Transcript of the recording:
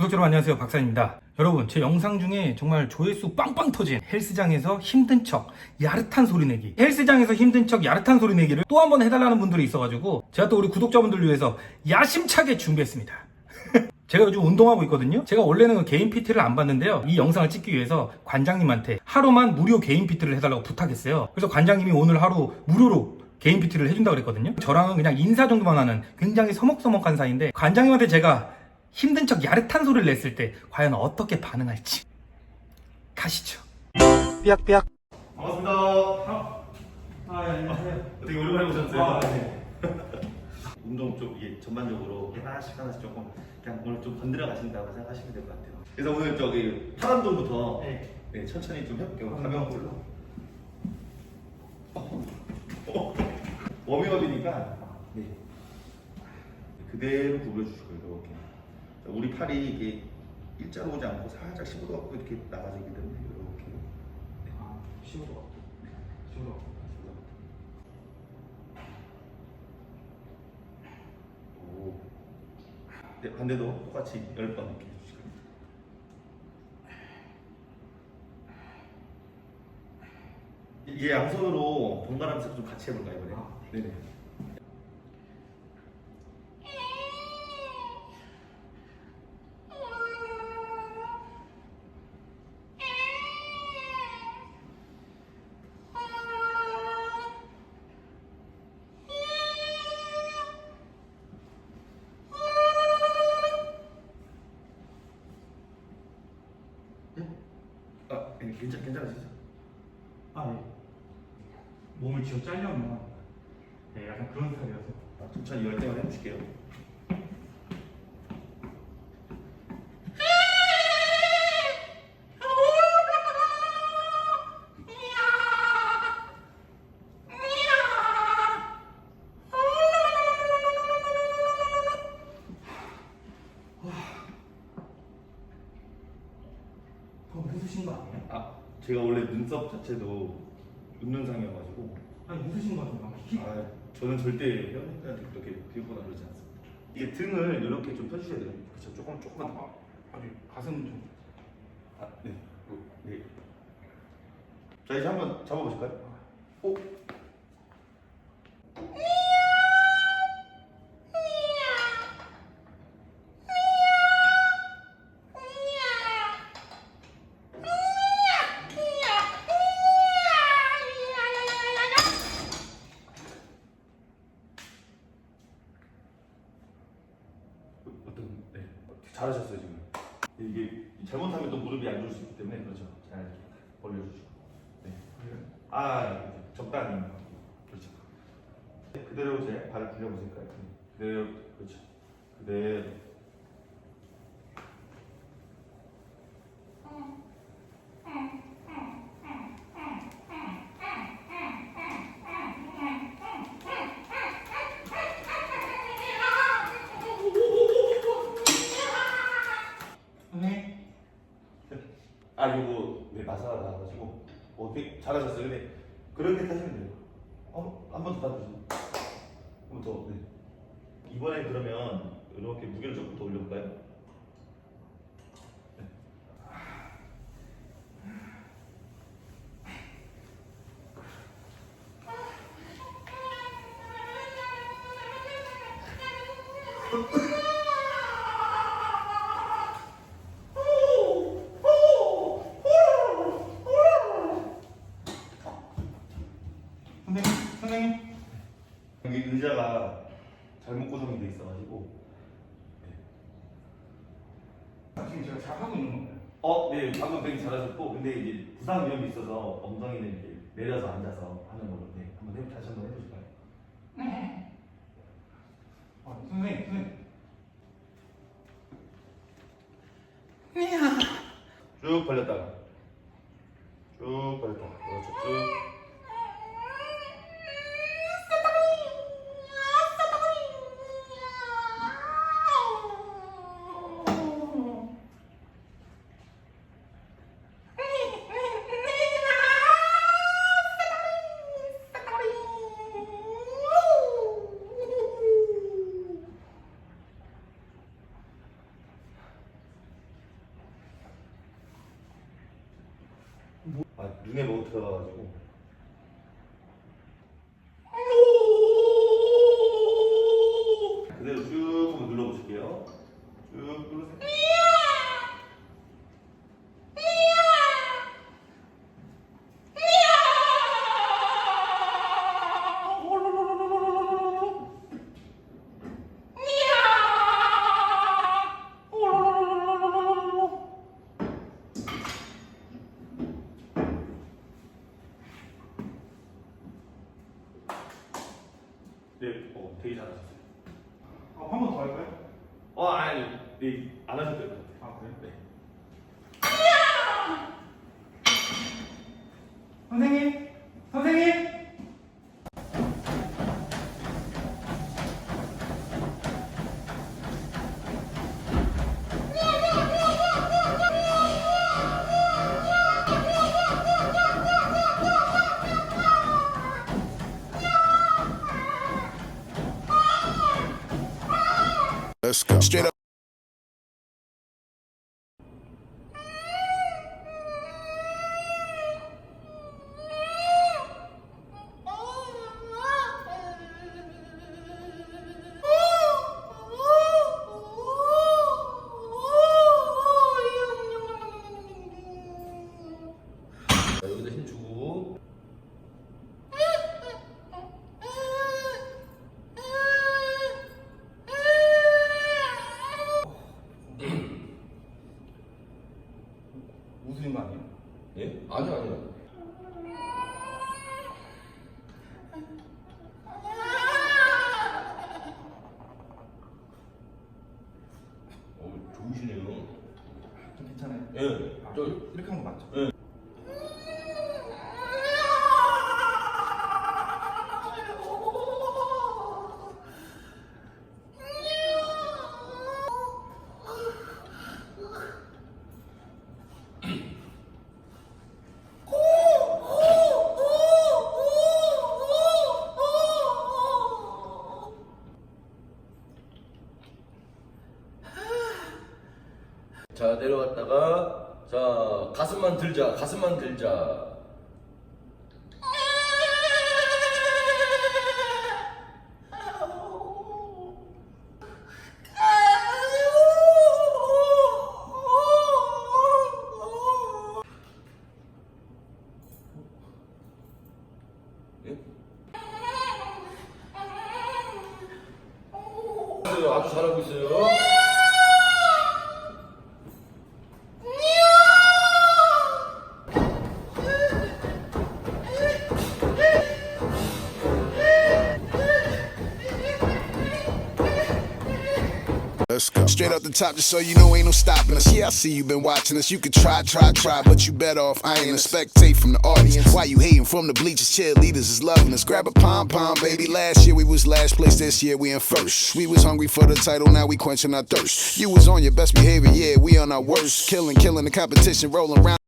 구독자 여러분 안녕하세요, 박사입니다. 여러분, 제 영상 중에 정말 조회수 빵빵 터진 헬스장에서 힘든 척 야릇한 소리 내기, 헬스장에서 힘든 척 야릇한 소리 내기를 또 한 번 해달라는 분들이 있어가지고 제가 또 우리 구독자분들을 위해서 야심차게 준비했습니다. 제가 요즘 운동하고 있거든요. 제가 원래는 개인 PT를 안 받는데요, 이 영상을 찍기 위해서 관장님한테 하루만 무료 개인 PT를 해달라고 부탁했어요. 그래서 관장님이 오늘 하루 무료로 개인 PT를 해준다고 그랬거든요. 저랑은 그냥 인사 정도만 하는 굉장히 서먹서먹한 사이인데, 관장님한테 제가 힘든 척 야릇한 소리를 냈을 때 과연 어떻게 반응할지 가시죠. 삐약삐약. 반갑습니다. 안녕하세요. 되게 오랜만에 오셨어요. 네. 운동 쪽 이게 전반적으로 하나씩 조금 그냥 오늘 좀 건드려 가신다고 생각하시면 될 것 같아요. 그래서 오늘 저기 팔운동부터 네, 천천히 좀 해볼게요. 가벼운 걸로. 워밍업이니까 네. 그대로 구부려주시고 이렇게. 우리 팔이 이게 일자로 오지 않고 살짝 15도 갖고 이렇게 나가지기 때문에 이렇게. 네. 15도 갖고. 15도 갖고. 오. 네, 반대도 똑같이 10번 이렇게 해주시고. 이게 양손으로 번갈아가면서 좀 같이 해볼까요, 이번에? 네네. 괜찮으시죠? 네. 몸을 쥐어 짜려면 네, 약간 그런 스타일이어서. 천천히 10대만 해보실게요. 웃으신 거 아니에요? 제가 원래 눈썹 자체도 웃는상이어가지고 웃으신 거 같은데. 저는 절대 회원님들한테 그렇게 비웃거나 그러지 않습니다. 이게 등을 이렇게 좀 펴주셔야 돼요. 그렇죠. 조금만 더. 가슴 좀. 네. 네. 자, 이제 한번 잡아보실까요? 오. 네. 잘하셨어요 지금. 이게 잘못하면 또 무릎이 안 좋을 수 있기 때문에 그렇죠. 잘 벌려주시고. 네. 적당히. 그렇죠. 그대로 제 발을 굴려보실까요? 그대로. 그렇죠. 그대로. 요거 네, 마사가 나와가지고 되게 잘하셨어요. 근데 그렇게 타시면 돼요. 한 번 더 타주세요. 한 번 더. 네. 이번에 그러면 이렇게 무게를 조금 더 올려볼까요? 네. 선생님. 여기 의자가 잘못 고정이 돼 있어가지고. 지금 제가 잘 하고 있는 건가요? 네, 방금 되게 잘하셨고, 근데 이제 부상 위험이 있어서 엉덩이는 이렇게 내려서 앉아서 하는 걸로. 네, 다시 한번 해보실까요? 네. 선생님. 쭉 벌렸다가, 쭉 벌렸다가, 그렇죠. 쭉. 아 눈에 뭐 들어가가지고. 그대로 쭉 한번 눌러보실게요. 쭉 누르세요. 네, 되게 잘하셨어요. 한 번 더 할까요? 아니, 네, 안 하셔도 될 것 같아요. 아 그래요? 네. 선생님! 선생님! Let's go. Straight up. 자, 여기다 힘 주고 웃으신 거 아니에요? 예? 아니요. 좋으시네요. 좀 괜찮아요? 예. 아, 저 이렇게 한 거 맞죠? 예. 자, 내려갔다가 자, 가슴만 들자. 예? 아주 잘하고 있어요. Let's go. Straight up the top, just so you know, ain't no stopping us. Yeah, I see you been watching us. You could try, but you better off. I ain't a spectate from the audience. Why you hating from the bleachers? Cheerleaders is loving us. Grab a pom, baby. Last year we was last place. This year we in first. We was hungry for the title, now we quenching our thirst. You was on your best behavior, yeah, we on our worst. Killing the competition, rolling around.